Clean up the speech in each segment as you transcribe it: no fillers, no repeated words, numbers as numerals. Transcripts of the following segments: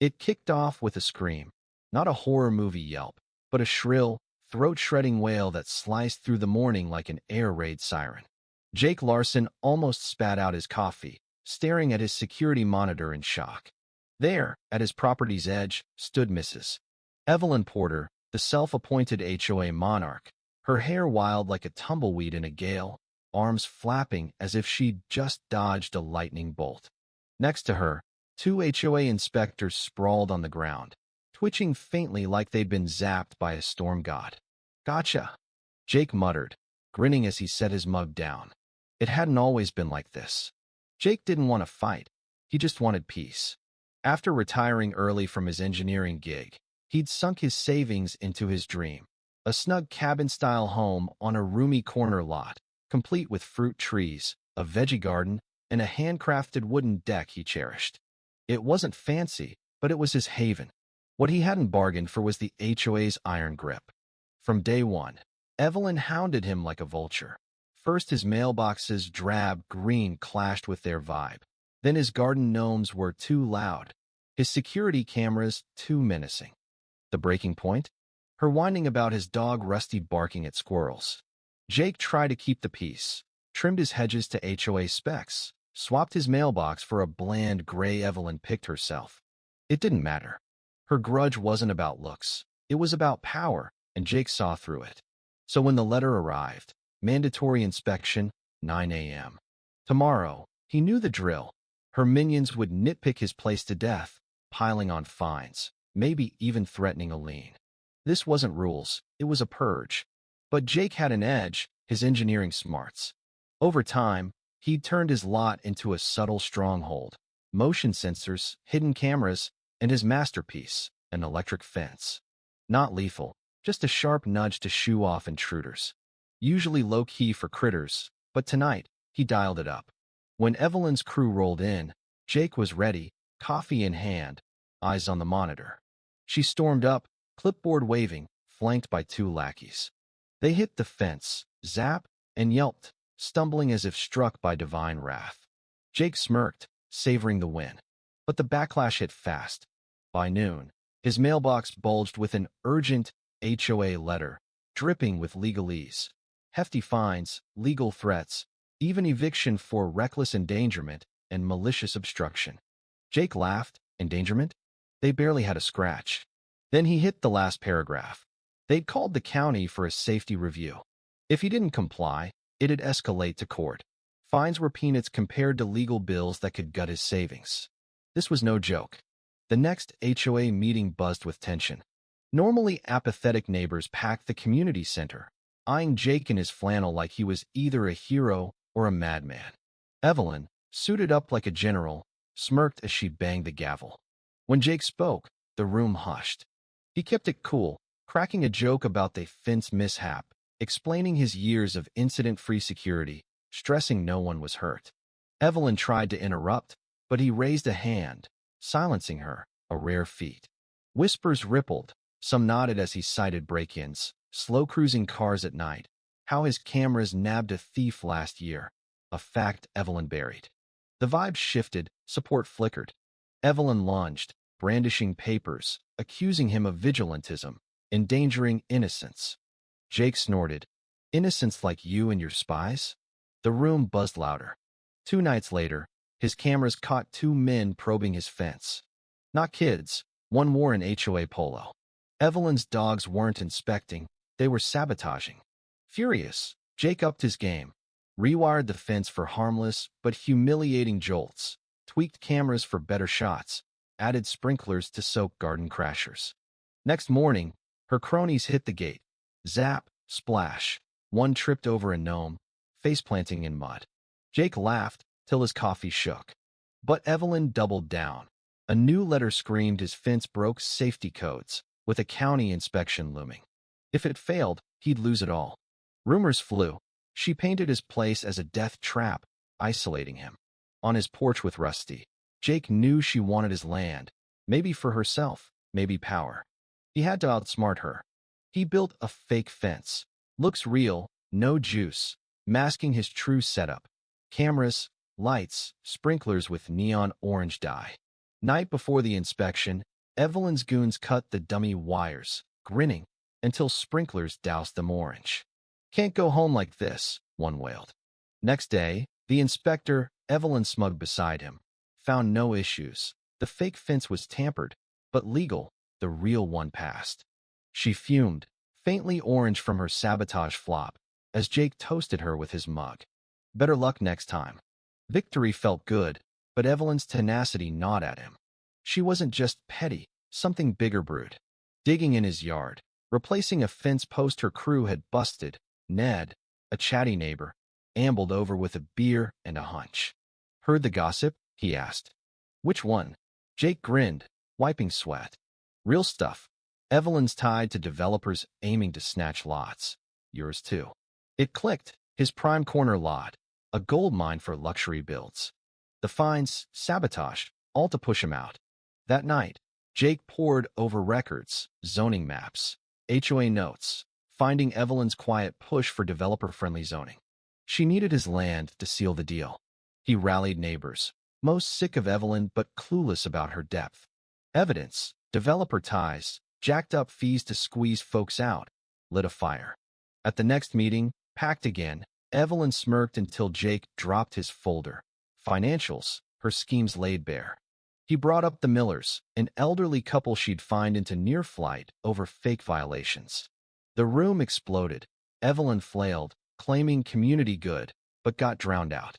It kicked off with a scream, not a horror movie yelp, but a shrill, throat-shredding wail that sliced through the morning like an air raid siren. Jake Larson almost spat out his coffee, staring at his security monitor in shock. There, at his property's edge, stood Mrs. Evelyn Porter, the self-appointed HOA monarch, her hair wild like a tumbleweed in a gale, arms flapping as if she'd just dodged a lightning bolt. Next to her, two HOA inspectors sprawled on the ground, twitching faintly like they'd been zapped by a storm god. "Gotcha," Jake muttered, grinning as he set his mug down. It hadn't always been like this. Jake didn't want to fight. He just wanted peace. After retiring early from his engineering gig, he'd sunk his savings into his dream, a snug cabin-style home on a roomy corner lot, complete with fruit trees, a veggie garden, and a handcrafted wooden deck he cherished. It wasn't fancy, but it was his haven. What he hadn't bargained for was the HOA's iron grip. From day one, Evelyn hounded him like a vulture. First, his mailbox's drab green clashed with their vibe. Then his garden gnomes were too loud. His security cameras too menacing. The breaking point? Her whining about his dog Rusty barking at squirrels. Jake tried to keep the peace, trimmed his hedges to HOA specs, swapped his mailbox for a bland gray Evelyn picked herself. It didn't matter. Her grudge wasn't about looks. It was about power, and Jake saw through it. So when the letter arrived, mandatory inspection, 9 a.m. Tomorrow, he knew the drill. Her minions would nitpick his place to death, piling on fines, maybe even threatening a lien. This wasn't rules, it was a purge. But Jake had an edge, his engineering smarts. Over time, he'd turned his lot into a subtle stronghold. Motion sensors, hidden cameras, and his masterpiece, an electric fence. Not lethal, just a sharp nudge to shoo off intruders. Usually low-key for critters, but tonight, he dialed it up. When Evelyn's crew rolled in, Jake was ready, coffee in hand, eyes on the monitor. She stormed up, clipboard waving, flanked by two lackeys. They hit the fence, zap, and yelped, stumbling as if struck by divine wrath. Jake smirked, savoring the win. But the backlash hit fast. By noon, his mailbox bulged with an urgent HOA letter, dripping with legalese. Hefty fines, legal threats, even eviction for reckless endangerment and malicious obstruction. Jake laughed. Endangerment? They barely had a scratch. Then he hit the last paragraph. They'd called the county for a safety review. If he didn't comply, it'd escalate to court. Fines were peanuts compared to legal bills that could gut his savings. This was no joke. The next HOA meeting buzzed with tension. Normally apathetic neighbors packed the community center, eyeing Jake in his flannel like he was either a hero or a madman. Evelyn, suited up like a general, smirked as she banged the gavel. When Jake spoke, the room hushed. He kept it cool, cracking a joke about the fence mishap, explaining his years of incident-free security, stressing no one was hurt. Evelyn tried to interrupt, but he raised a hand, silencing her, a rare feat. Whispers rippled. Some nodded as he cited break-ins, slow-cruising cars at night, how his cameras nabbed a thief last year, a fact Evelyn buried. The vibe shifted, support flickered. Evelyn lunged, brandishing papers, accusing him of vigilantism, endangering innocence. Jake snorted. "Innocents like you and your spies?" The room buzzed louder. 2 nights later, his cameras caught 2 men probing his fence. Not kids, one wore an HOA polo. Evelyn's dogs weren't inspecting, they were sabotaging. Furious, Jake upped his game, rewired the fence for harmless but humiliating jolts, tweaked cameras for better shots, added sprinklers to soak garden crashers. Next morning, her cronies hit the gate. Zap, splash. One tripped over a gnome, face-planting in mud. Jake laughed till his coffee shook. But Evelyn doubled down. A new letter screamed his fence broke safety codes, with a county inspection looming. If it failed, he'd lose it all. Rumors flew. She painted his place as a death trap, isolating him. On his porch with Rusty, Jake knew she wanted his land, maybe for herself, maybe power. He had to outsmart her. He built a fake fence. Looks real, no juice, masking his true setup. Cameras, lights, sprinklers with neon orange dye. Night before the inspection, Evelyn's goons cut the dummy wires, grinning, until sprinklers doused them orange. "Can't go home like this," one wailed. Next day, the inspector, Evelyn smug beside him, found no issues. The fake fence was tampered, but legal, the real one passed. She fumed, faintly orange from her sabotage flop, as Jake toasted her with his mug. Better luck next time. Victory felt good, but Evelyn's tenacity gnawed at him. She wasn't just petty, something bigger brewed. Digging in his yard, replacing a fence post her crew had busted, Ned, a chatty neighbor, ambled over with a beer and a hunch. "Heard the gossip?" he asked. "Which one?" Jake grinned, wiping sweat. "Real stuff. Evelyn's tied to developers aiming to snatch lots. Yours too." It clicked, his prime corner lot, a gold mine for luxury builds. The fines, sabotage, all to push him out. That night, Jake pored over records, zoning maps, HOA notes, finding Evelyn's quiet push for developer-friendly zoning. She needed his land to seal the deal. He rallied neighbors, most sick of Evelyn but clueless about her depth. Evidence, developer ties, jacked up fees to squeeze folks out, lit a fire. At the next meeting, packed again, Evelyn smirked until Jake dropped his folder. Financials, her schemes laid bare. He brought up the Millers, an elderly couple she'd fined into near flight over fake violations. The room exploded. Evelyn flailed, claiming community good, but got drowned out.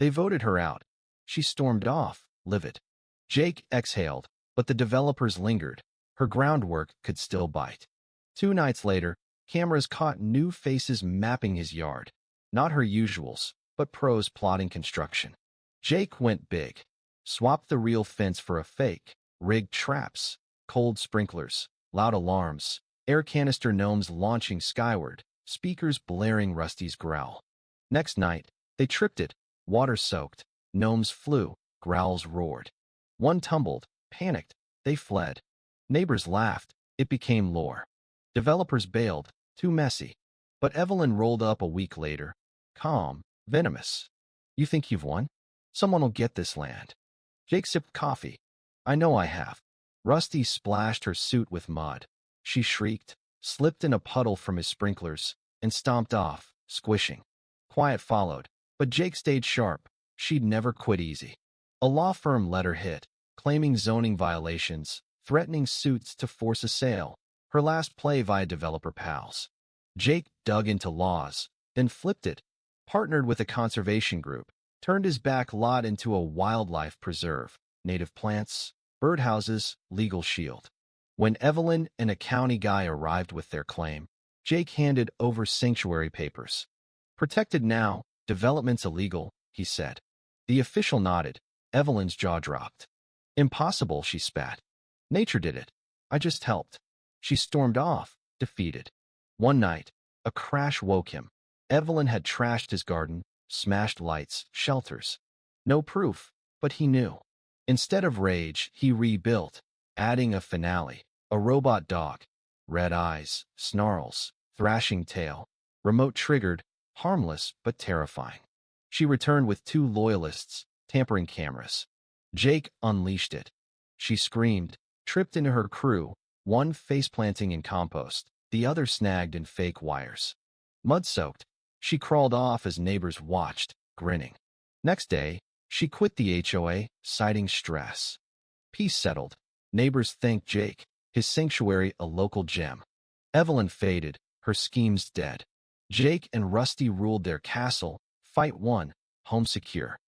They voted her out. She stormed off, livid. Jake exhaled, but the developers lingered. Her groundwork could still bite. 2 nights later, cameras caught new faces mapping his yard. Not her usuals, but pros plotting construction. Jake went big. Swapped the real fence for a fake, rigged traps, cold sprinklers, loud alarms, air canister gnomes launching skyward, speakers blaring Rusty's growl. Next night, they tripped it, water soaked, gnomes flew, growls roared. One tumbled, panicked, they fled. Neighbors laughed, it became lore. Developers bailed, too messy. But Evelyn rolled up a week later, calm, venomous. "You think you've won? Someone will get this land." Jake sipped coffee. "I know I have." Rusty splashed her suit with mud. She shrieked, slipped in a puddle from his sprinklers, and stomped off, squishing. Quiet followed, but Jake stayed sharp. She'd never quit easy. A law firm let her hit, claiming zoning violations, threatening suits to force a sale. Her last play via developer pals. Jake dug into laws, then flipped it, partnered with a conservation group, turned his back lot into a wildlife preserve, native plants, birdhouses, legal shield. When Evelyn and a county guy arrived with their claim, Jake handed over sanctuary papers. "Protected now, development's illegal," he said. The official nodded. Evelyn's jaw dropped. "Impossible," she spat. "Nature did it. I just helped." She stormed off, defeated. One night, a crash woke him. Evelyn had trashed his garden, smashed lights, shelters. No proof, but he knew. Instead of rage, he rebuilt, adding a finale, a robot dog. Red eyes, snarls, thrashing tail. Remote triggered, harmless but terrifying. She returned with 2 loyalists, tampering cameras. Jake unleashed it. She screamed, tripped into her crew, one face-planting in compost, the other snagged in fake wires. Mud-soaked, she crawled off as neighbors watched, grinning. Next day, she quit the HOA, citing stress. Peace settled. Neighbors thanked Jake, his sanctuary a local gem. Evelyn faded, her schemes dead. Jake and Rusty ruled their castle, fight won, home secure.